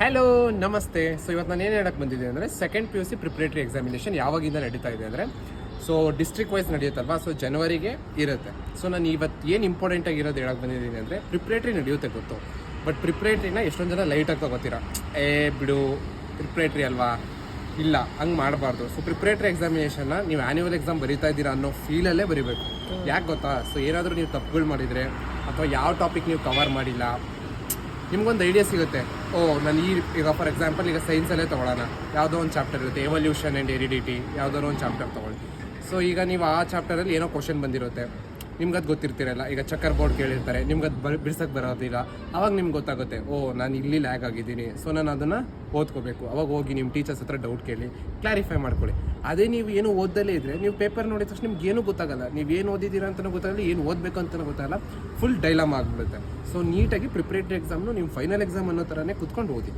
Hello ನಮಸ್ತೆ. So ಇವತ್ತು ನಾನು ಏನು ಹೇಳಕ್ಕೆ ಬಂದಿದ್ದೆ ಅಂದರೆ second P U C preparatory examination ಯಾವಾಗಿಂದ ನಡೀತಾ ಇದೆ ಅಂದರೆ ಸೊ ಡಿಸ್ಟ್ರಿಕ್ಟ್ ವೈಸ್ ನಡೆಯುತ್ತಲ್ವಾ. ಸೊ ಜನವರಿಗೆ ಇರುತ್ತೆ. ಸೊ ನಾನು ಇವತ್ತು ಏನು ಇಂಪಾರ್ಟೆಂಟ್ ಆಗಿರೋದು ಹೇಳಕ್ಕೆ ಬಂದಿದ್ದೀನಿ ಅಂದರೆ ಪ್ರಿಪ್ರೇಟರಿ ನಡೆಯುತ್ತೆ ಗೊತ್ತು, ಬಟ್ ಪ್ರಿಪ್ರೇಟ್ರಿನ ಎಷ್ಟೊಂದು ಜನ ಲೈಟಾಗಿ ತಗೋತೀರಾ. ಬಿಡು ಪ್ರಿಪ್ರೇಟ್ರಿ ಅಲ್ವಾ, ಇಲ್ಲ ಹಂಗೆ ಮಾಡಬಾರ್ದು. ಸೊ ಪ್ರಿಪ್ರೇಟರಿ ಎಕ್ಸಾಮಿನೇಷನ್ನ ನೀವು ಆ್ಯನ್ಯುವಲ್ ಎಕ್ಸಾಮ್ ಬರೀತಾ ಇದ್ದೀರಾ ಅನ್ನೋ ಫೀಲಲ್ಲೇ ಬರೀಬೇಕು. ಯಾಕೆ ಗೊತ್ತಾ? ಸೊ ಏನಾದರೂ ನೀವು ತಪ್ಪುಗಳು ಮಾಡಿದರೆ ಅಥವಾ ಯಾವ ಟಾಪಿಕ್ ನೀವು ಕವರ್ ಮಾಡಿಲ್ಲ, ನಿಮ್ಗೊಂದು ಐಡಿಯಾ ಸಿಗುತ್ತೆ. ನಾನು ಈಗ ಫಾರ್ ಎಕ್ಸಾಂಪಲ್ ಈಗ ಸೈನ್ಸಲ್ಲೇ ತೊಗೊಳ್ಳೋಣ, ಯಾವುದೋ ಒಂದು ಚಾಪ್ಟರ್ ಇರುತ್ತೆ, ಎವಲ್ಯೂಷನ್ ಆ್ಯಂಡ್ ಹೆರಿಡಿಟಿ, ಯಾವುದಾದ್ರು ಒಂದು ಚಾಪ್ಟರ್ ತೊಗೊಳ್ಳಿ. ಸೊ ಈಗ ನೀವು ಆ ಚಾಪ್ಟರಲ್ಲಿ ಏನೋ ಕ್ವಶನ್ ಬಂದಿರುತ್ತೆ, ನಿಮ್ಗೆ ಅದು ಗೊತ್ತಿರ್ತಿರಲ್ಲ. ಈಗ ಚಕ್ಕರ್ ಬೋರ್ಡ್ ಕೇಳಿರ್ತಾರೆ, ನಿಮ್ಗೆ ಅದು ಬಿಡ್ಸಕ್ಕೆ ಬರೋದಿಲ್ಲ. ಅವಾಗ ನಿಮ್ಗೆ ಗೊತ್ತಾಗುತ್ತೆ, ನಾನು ಇಲ್ಲಿ ಲ್ಯಾಗ್ ಆಗಿದ್ದೀನಿ, ಸೊ ನಾನು ಅದನ್ನು ಓದ್ಕೋಬೇಕು. ಅವಾಗ ಹೋಗಿ ನಿಮ್ಮ ಟೀಚರ್ಸ್ ಹತ್ರ ಡೌಟ್ ಕೇಳಿ ಕ್ಲಾರಿಫೈ ಮಾಡ್ಕೊಳ್ಳಿ. ಅದೇ ನೀವು ಏನು ಓದ್ದಲ್ಲೇ ಇದ್ದರೆ ನೀವು ಪೇಪರ್ ನೋಡಿದ ತಕ್ಷಣ ನಿಮ್ಗೆ ಏನೂ ಗೊತ್ತಾಗಲ್ಲ, ನೀವು ಏನು ಓದಿದ್ದೀರಾ ಅಂತಲೂ ಗೊತ್ತಾಗಲ್ಲ, ಏನು ಓದಬೇಕು ಅಂತಲೂ ಗೊತ್ತಾಗಲ್ಲ, ಫುಲ್ ಡೈಲಾಮ್ ಆಗಿಬಿಡುತ್ತೆ. ಸೊ ನೀಟಾಗಿ ಪ್ರಿಪ್ರೇಟರಿ ಎಕ್ಸಾಮ್ನು ನೀವು ಫೈನಲ್ ಎಕ್ಸಾಮ್ ಅನ್ನೋ ಥರನೇ ಕುತ್ಕೊಂಡು ಓದಿ.